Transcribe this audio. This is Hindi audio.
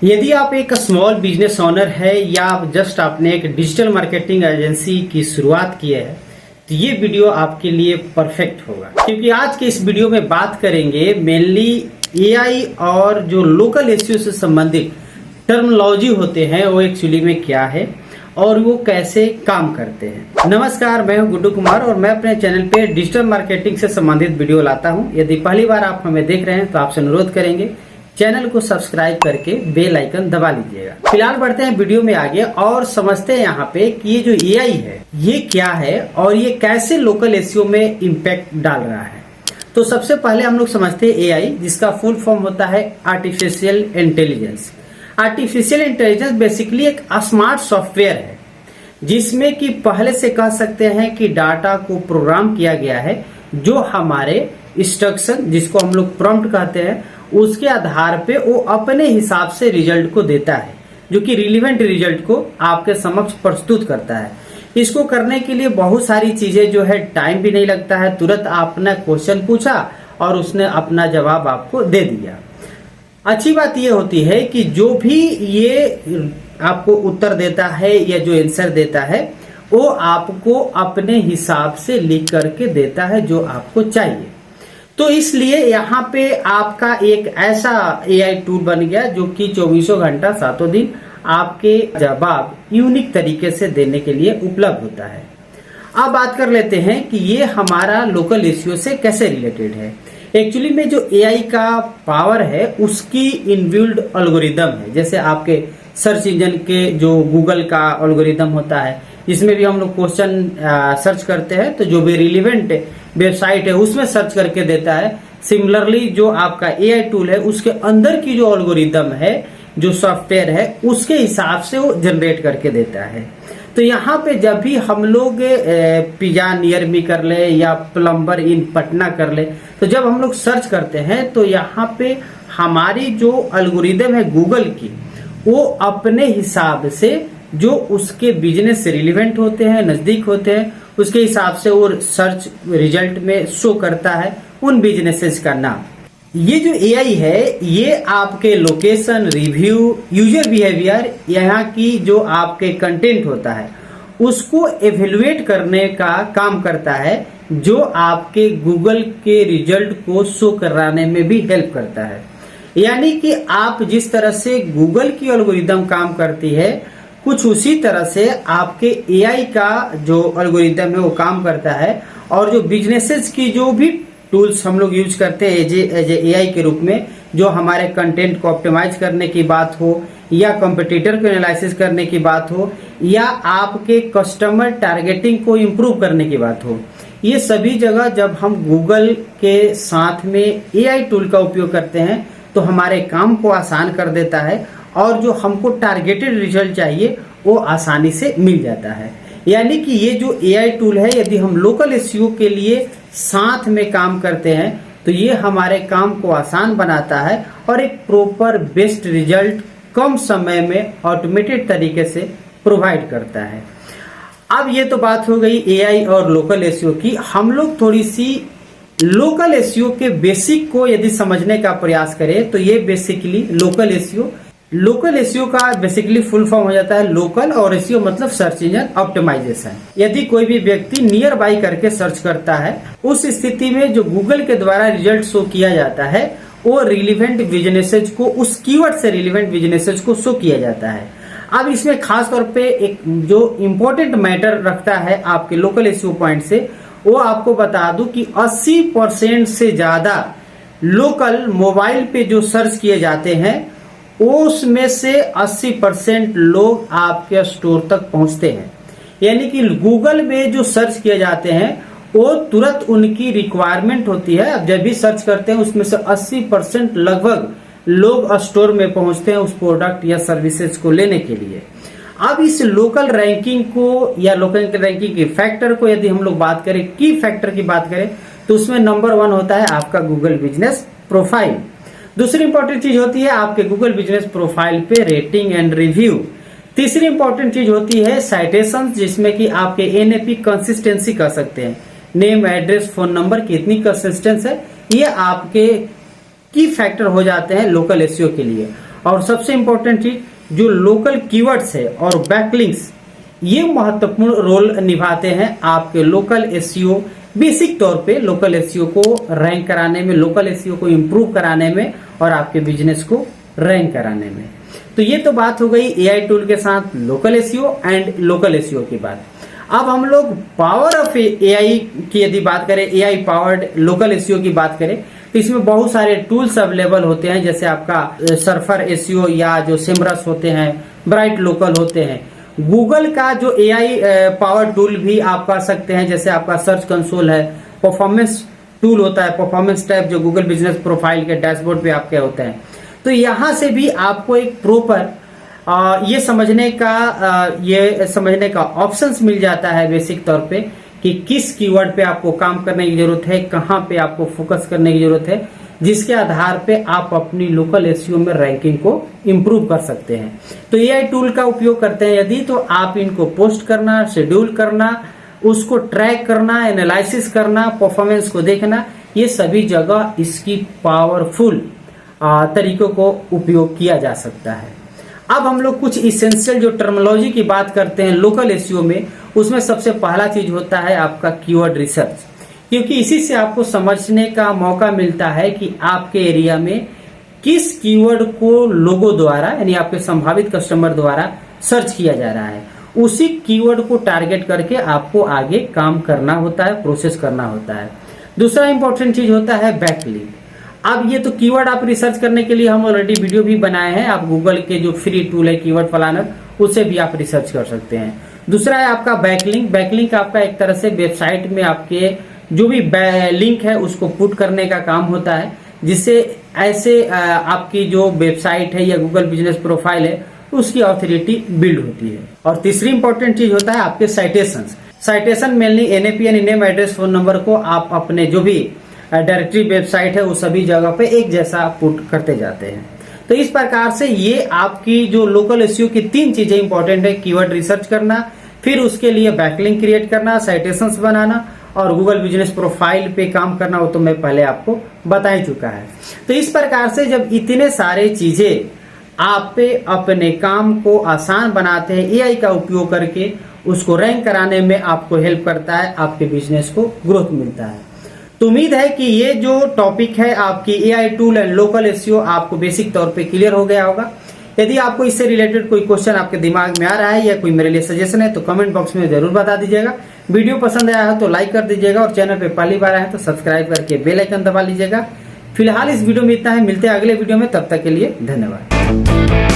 यदि आप एक स्मॉल बिजनेस ओनर है या आप जस्ट आपने एक डिजिटल मार्केटिंग एजेंसी की शुरुआत की है तो ये वीडियो आपके लिए परफेक्ट होगा, क्योंकि आज के इस वीडियो में बात करेंगे मेनली एआई और जो लोकल एसईओ से संबंधित टर्मिनोलॉजी होते हैं वो एक्चुअली में क्या है और वो कैसे काम करते हैं। नमस्कार, मैं हूं गुड्डू कुमार और मैं अपने चैनल पे डिजिटल मार्केटिंग से संबंधित वीडियो लाता हूं। यदि पहली बार आप हमें देख रहे हैं तो आपसे अनुरोध करेंगे चैनल को सब्सक्राइब करके बेल आइकन दबा लीजिएगा। फिलहाल बढ़ते हैं वीडियो में आगे और समझते हैं यहाँ पे कि ये जो एआई है ये क्या है और ये कैसे लोकल एसईओ में इम्पैक्ट डाल रहा है। तो सबसे पहले हम लोग समझते हैं एआई, जिसका फुल फॉर्म होता है artificial intelligence. Artificial intelligence basically एक स्मार्ट सॉफ्टवेयर है जिसमें कि पहले से कह सकते हैं कि डाटा को प्रोग्राम किया गया है, जो हमारे इंस्ट्रक्शन जिसको हम लोग प्रॉम्प्ट कहते हैं उसके आधार पे वो अपने हिसाब से रिजल्ट को देता है, जो कि रिलेवेंट रिजल्ट को आपके समक्ष प्रस्तुत करता है। इसको करने के लिए बहुत सारी चीजें जो है, टाइम भी नहीं लगता है, तुरंत आपने क्वेश्चन पूछा और उसने अपना जवाब आपको दे दिया। अच्छी बात यह होती है कि जो भी ये आपको उत्तर देता है या जो आंसर देता है वो आपको अपने हिसाब से लिख करके देता है जो आपको चाहिए। तो इसलिए यहाँ पे आपका एक ऐसा एआई टूल बन गया जो कि 24 घंटा 7 दिन आपके जवाब यूनिक तरीके से देने के लिए उपलब्ध होता है। अब बात कर लेते हैं कि ये हमारा लोकल एसईओ से कैसे रिलेटेड है। एक्चुअली में जो एआई का पावर है उसकी इनबिल्ड एल्गोरिदम है। जैसे आपके सर्च इंजन के जो गूगल का एल्गोरिदम होता है, इसमें भी हम लोग क्वेश्चन सर्च करते हैं तो जो भी रिलेवेंट वेबसाइट है उसमें सर्च करके देता है। सिमिलरली जो आपका एआई टूल है उसके अंदर की जो एल्गोरिदम है, जो सॉफ्टवेयर है, उसके हिसाब से वो जनरेट करके देता है। तो यहाँ पे जब भी हम लोग पिज्जा नियर मी कर ले या प्लम्बर इन पटना कर ले, तो जब हम लोग सर्च करते हैं तो यहाँ पे हमारी जो एल्गोरिदम है गूगल की, वो अपने हिसाब से जो उसके बिजनेस से रिलेवेंट होते हैं, नजदीक होते हैं, उसके हिसाब से वो सर्च रिजल्ट में शो करता है उन बिजनेसेस का नाम। ये जो एआई है ये आपके लोकेशन, रिव्यू, यूजर बिहेवियर, यहाँ की जो आपके कंटेंट होता है उसको एवेल्युएट करने का काम करता है, जो आपके गूगल के रिजल्ट को शो कराने में भी हेल्प करता है। यानी कि आप जिस तरह से गूगल की एल्गोरिदम काम करती है, कुछ उसी तरह से आपके एआई का जो एल्गोरिदम है वो काम करता है। और जो बिजनेसेस की जो भी टूल्स हम लोग यूज करते हैं एज एआई के रूप में, जो हमारे कंटेंट को ऑप्टिमाइज करने की बात हो या कंपटीटर को एनालिसिस करने की बात हो या आपके कस्टमर टारगेटिंग को इम्प्रूव करने की बात हो, ये सभी जगह जब हम गूगल के साथ में एआई टूल का उपयोग करते हैं तो हमारे काम को आसान कर देता है और जो हमको टारगेटेड रिजल्ट चाहिए वो आसानी से मिल जाता है। यानी कि ये जो एआई टूल है, यदि हम लोकल एसईओ के लिए साथ में काम करते हैं तो ये हमारे काम को आसान बनाता है और एक प्रॉपर बेस्ट रिजल्ट कम समय में ऑटोमेटेड तरीके से प्रोवाइड करता है। अब ये तो बात हो गई एआई और लोकल एसईओ की। हम लोग थोड़ी सी लोकल एसईओ के बेसिक को यदि समझने का प्रयास करें तो ये बेसिकली लोकल एसईओ का बेसिकली फुल फॉर्म हो जाता है लोकल, और एसईओ मतलब सर्च इंजन ऑप्टिमाइजेशन। यदि कोई भी व्यक्ति नियर बाई करके सर्च करता है, उस स्थिति में जो गूगल के द्वारा रिजल्ट शो किया जाता है वो रिलेवेंट बिजनेसेज को, उस कीवर्ड से रिलेवेंट बिजनेसेज को शो किया जाता है। अब इसमें खास तौर पे एक जो इम्पोर्टेंट मैटर रखता है आपके लोकल एसईओ पॉइंट से, वो आपको बता दूं कि 80% से ज्यादा लोकल मोबाइल पे जो सर्च किए जाते हैं उसमें से 80% लोग आपके स्टोर तक पहुंचते हैं। यानी कि गूगल में जो सर्च किए जाते हैं वो तुरंत उनकी रिक्वायरमेंट होती है। अब जब भी सर्च करते हैं उसमें से 80% लगभग लोग स्टोर में पहुंचते हैं उस प्रोडक्ट या सर्विसेज को लेने के लिए। अब इस लोकल रैंकिंग को या लोकल रैंकिंग के फैक्टर को यदि हम लोग बात करें, की फैक्टर की बात करें, तो उसमें नंबर 1 होता है आपका गूगल बिजनेस प्रोफाइल। दूसरी इंपॉर्टेंट चीज होती है आपके गूगल बिजनेस प्रोफाइल पे रेटिंग एंड रिव्यू। तीसरी इंपॉर्टेंट चीज होती है साइटेशन, जिसमें कि आपके एनएपी कंसिस्टेंसी कह सकते हैं, नेम, एड्रेस, फोन नंबर कितनी कंसिस्टेंस है, ये आपके की फैक्टर हो जाते हैं लोकल एसईओ के लिए। और सबसे इंपॉर्टेंट चीज जो लोकल कीवर्ड्स है और बैकलिंक्स, ये महत्वपूर्ण रोल निभाते हैं आपके लोकल एसईओ, बेसिक तौर पे लोकल एसईओ को रैंक कराने में, लोकल एसईओ को इंप्रूव कराने में और आपके बिजनेस को रैंक कराने में। तो ये तो बात हो गई एआई टूल के साथ local SEO and local SEO की बात। अब हम लोग पावर ऑफ एआई की यदि बात करें, एआई पावर्ड लोकल एसईओ की बात करें, तो इसमें बहुत सारे टूल्स अवेलेबल होते हैं, जैसे आपका सर्फर एसईओ या जो सिमरस होते हैं, ब्राइट लोकल होते हैं। गूगल का जो एआई पावर टूल भी आप कर सकते हैं, जैसे आपका सर्च कंसोल है, परफॉर्मेंस टूल होता है, परफॉर्मेंस टैब जो गूगल बिजनेस प्रोफाइल के डैशबोर्ड पे आपके होते हैं। तो यहां से भी आपको एक प्रॉपर ये समझने का ऑप्शंस मिल जाता है बेसिक तौर पे कि किस कीवर्ड पे आपको काम करने की जरूरत है, कहां पे आपको फोकस करने की जरूरत है, जिसके आधार पे आप अपनी लोकल एसईओ में रैंकिंग को इंप्रूव कर सकते हैं। तो एआई टूल का उपयोग करते हैं यदि, तो आप इनको पोस्ट करना, शेड्यूल करना, उसको ट्रैक करना, एनालिसिस करना, परफॉर्मेंस को देखना, ये सभी जगह इसकी पावरफुल तरीकों को उपयोग किया जा सकता है। अब हम लोग कुछ इसेंशियल जो टर्मिनोलॉजी की बात करते हैं लोकल एसईओ में, उसमें सबसे पहला चीज होता है आपका कीवर्ड रिसर्च, क्योंकि इसी से आपको समझने का मौका मिलता है कि आपके एरिया में किस कीवर्ड को लोगों द्वारा यानी आपके संभावित कस्टमर द्वारा सर्च किया जा रहा है। उसी कीवर्ड को टारगेट करके आपको आगे काम करना होता है, प्रोसेस करना होता है। दूसरा इंपॉर्टेंट चीज होता है बैकलिंक। अब ये तो कीवर्ड आप रिसर्च करने के लिए हम ऑलरेडी वीडियो भी बनाए हैं, आप गूगल के जो फ्री टूल है कीवर्ड प्लानर, उससे भी आप रिसर्च कर सकते हैं। दूसरा है आपका बैकलिंक। बैकलिंक आपका एक तरह से वेबसाइट में आपके जो भी लिंक है उसको पुट करने का काम होता है, जिससे ऐसे आपकी जो वेबसाइट है या गूगल बिजनेस प्रोफाइल है उसकी ऑथोरिटी बिल्ड होती है। और तीसरी इंपॉर्टेंट चीज होता है आपके साइटेशंस। साइटेशन मेनली एनएपी यानी नेम एड्रेस फोन नंबर को आप अपने जो भी डायरेक्टरी वेबसाइट है उस सभी जगह पे एक जैसा पुट करते जाते हैं। तो इस प्रकार से ये आपकी जो लोकल एसईओ की 3 चीजें इंपॉर्टेंट है, कीवर्ड रिसर्च करना, फिर उसके लिए बैकलिंक क्रिएट करना, साइटेशंस बनाना और गूगल बिजनेस प्रोफाइल पे काम करना, वो तो मैं पहले आपको बता ही चुका है। तो इस प्रकार से जब इतने सारे चीजें आप पे अपने काम को आसान बनाते हैं, एआई का उपयोग करके उसको रैंक कराने में आपको हेल्प करता है, आपके बिजनेस को ग्रोथ मिलता है। तो उम्मीद है कि ये जो टॉपिक है आपकी AI tool and local SEO आपको बेसिक तौर पे क्लियर हो गया होगा। यदि आपको इससे रिलेटेड कोई क्वेश्चन आपके दिमाग में आ रहा है या कोई मेरे लिए सजेशन है तो कमेंट बॉक्स में जरूर बता दीजिएगा। वीडियो पसंद आया हो तो लाइक कर दीजिएगा और चैनल पे पहली बार आए तो सब्सक्राइब करके बेल आइकन दबा लीजिएगा। फिलहाल इस वीडियो में इतना है, मिलते हैं अगले वीडियो में, तब तक के लिए धन्यवाद।